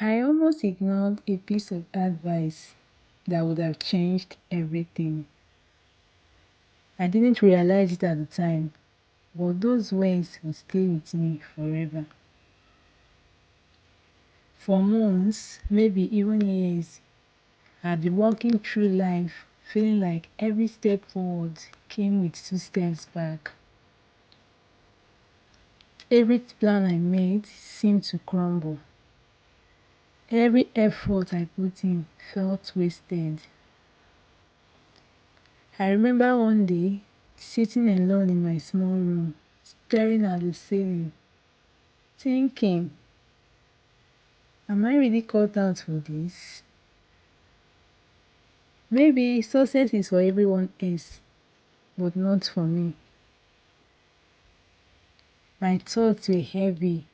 I almost ignored a piece of advice that would have changed everything. I didn't realize it at the time, but those words will stay with me forever. For months, maybe even years, I'd been walking through life feeling like every step forward came with two steps back. Every plan I made seemed to crumble. Every effort I put in felt wasted. I remember one day sitting alone in my small room, staring at the ceiling, thinking, am I really cut out for this? Maybe success is for everyone else, but not for me. My thoughts were heavy.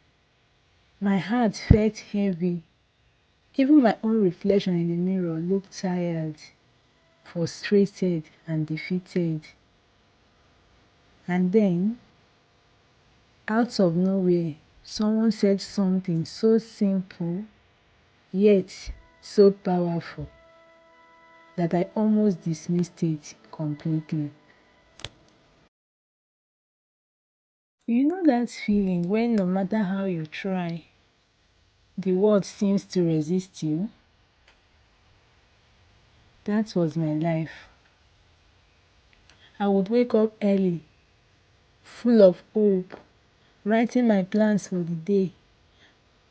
My heart felt heavy. Even my own reflection in the mirror looked tired, frustrated, and defeated. And then, out of nowhere, someone said something so simple, yet so powerful, that I almost dismissed it completely. You know that feeling when no matter how you try, the world seems to resist you? That was my life. I would wake up early, full of hope, writing my plans for the day.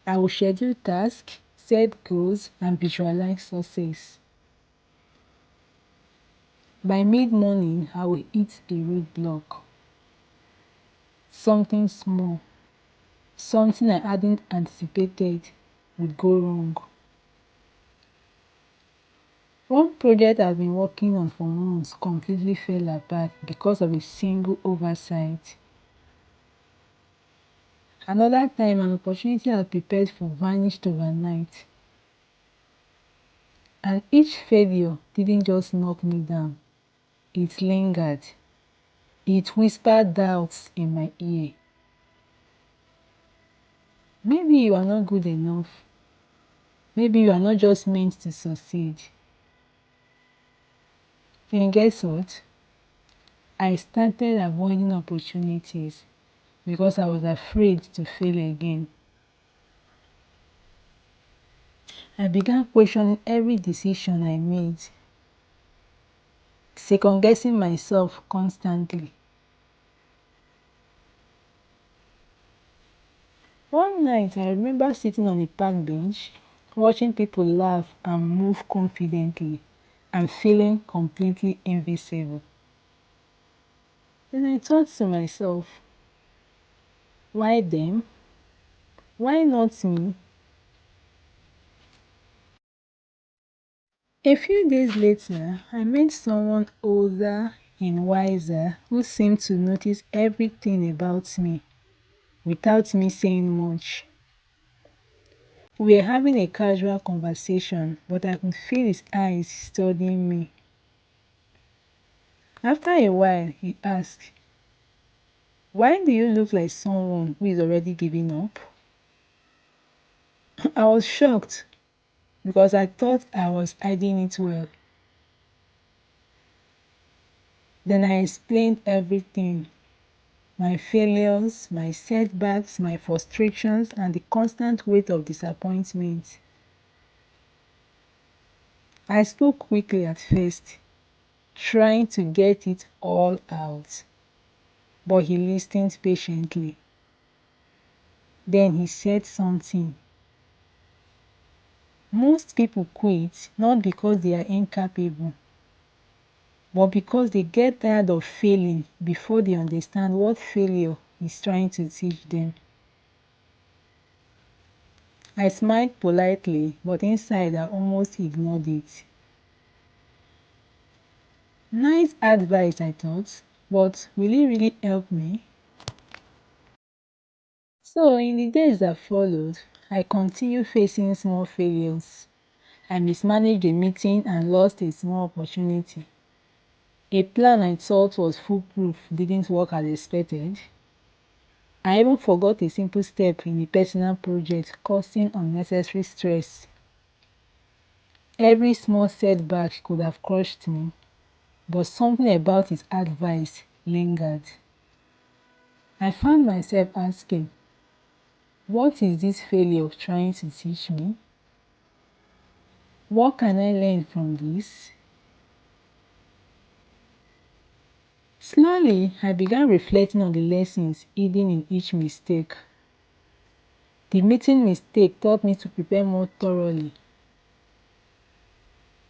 I would schedule tasks, set goals, and visualize success. By mid-morning, I would hit a roadblock. Something small, something I hadn't anticipated would go wrong. One project I've been working on for months completely fell apart because of a single oversight. Another time, an opportunity I had prepared for vanished overnight. And each failure didn't just knock me down, it lingered. It whispered doubts in my ear. Maybe you are not good enough. Maybe you are not just meant to succeed. Then guess what? I started avoiding opportunities because I was afraid to fail again. I began questioning every decision I made, second guessing myself constantly. One night, I remember sitting on a park bench, watching people laugh and move confidently, and feeling completely invisible. Then I thought to myself, why them? Why not me? A few days later, I met someone older and wiser who seemed to notice everything about me without me saying much. We were having a casual conversation, but I could feel his eyes studying me. After a while, he asked, why do you look like someone who is already giving up? I was shocked because I thought I was hiding it well. Then I explained everything, my failures, my setbacks, my frustrations, and the constant weight of disappointment. I spoke quickly at first, trying to get it all out, but he listened patiently. Then he said something. Most people quit not because they are incapable, but because they get tired of failing before they understand what failure is trying to teach them. I smiled politely, but inside I almost ignored it. Nice advice, I thought, but will it really help me? So, in the days that followed, I continued facing small failures. I mismanaged a meeting and lost a small opportunity. A plan I thought was foolproof didn't work as expected. I even forgot a simple step in a personal project, causing unnecessary stress. Every small setback could have crushed me, but something about his advice lingered. I found myself asking, what is this failure trying to teach me? What can I learn from this? Slowly, I began reflecting on the lessons hidden in each mistake. The meeting mistake taught me to prepare more thoroughly.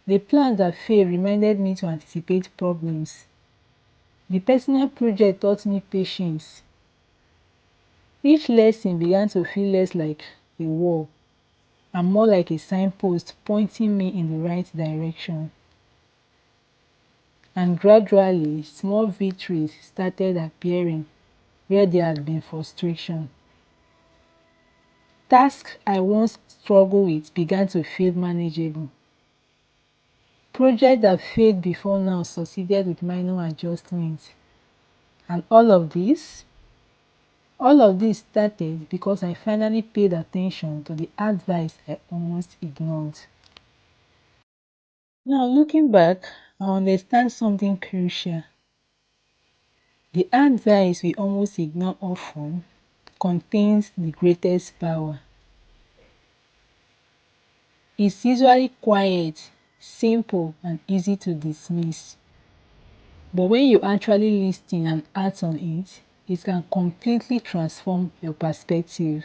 The plans that failed reminded me to anticipate problems. The personal project taught me patience. Each lesson began to feel less like a wall and more like a signpost pointing me in the right direction. And gradually, small victories started appearing where there had been frustration. Tasks I once struggled with began to feel manageable. Projects that failed before now succeeded with minor adjustments. And all of this started because I finally paid attention to the advice I almost ignored. Now looking back, I understand something crucial. The advice we almost ignore often contains the greatest power. It's usually quiet, simple, and easy to dismiss. But when you actually listen and act on it, it can completely transform your perspective.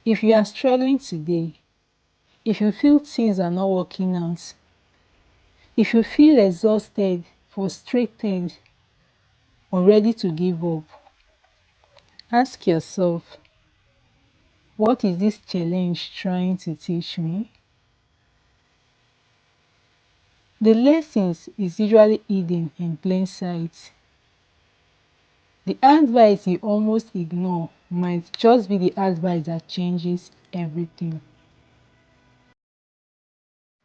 If you are struggling today, if you feel things are not working out, if you feel exhausted, frustrated, or ready to give up, ask yourself, what is this challenge trying to teach me? The lessons is usually hidden in plain sight. The advice you almost ignore might just be the advice that changes everything.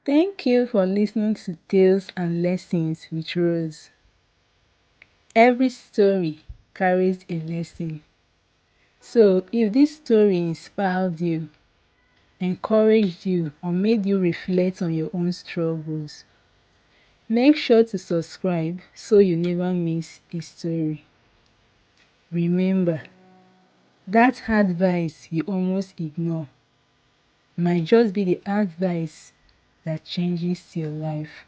Thank you for listening to Tales and Lessons with Rose. Every story carries a lesson. So if this story inspired you, encouraged you, or made you reflect on your own struggles, make sure to subscribe so you never miss a story. Remember, that advice you almost ignore might just be the advice that changes your life.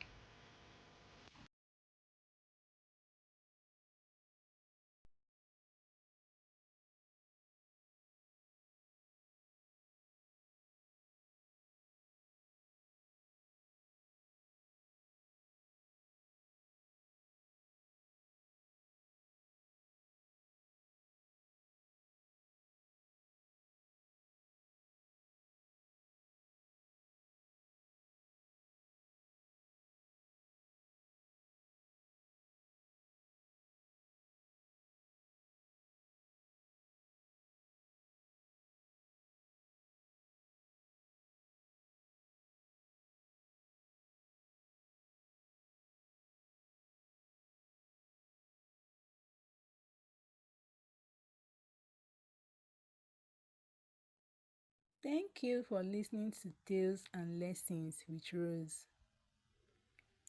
Thank you for listening to Tales and Lessons with Rose.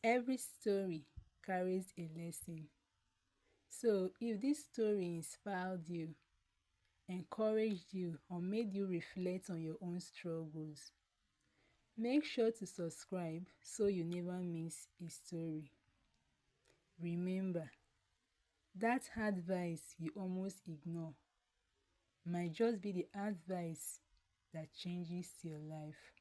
Every story carries a lesson. So if this story inspired you, encouraged you, or made you reflect on your own struggles, make sure to subscribe so you never miss a story. Remember, that advice you almost ignore might just be the advice that changes your life.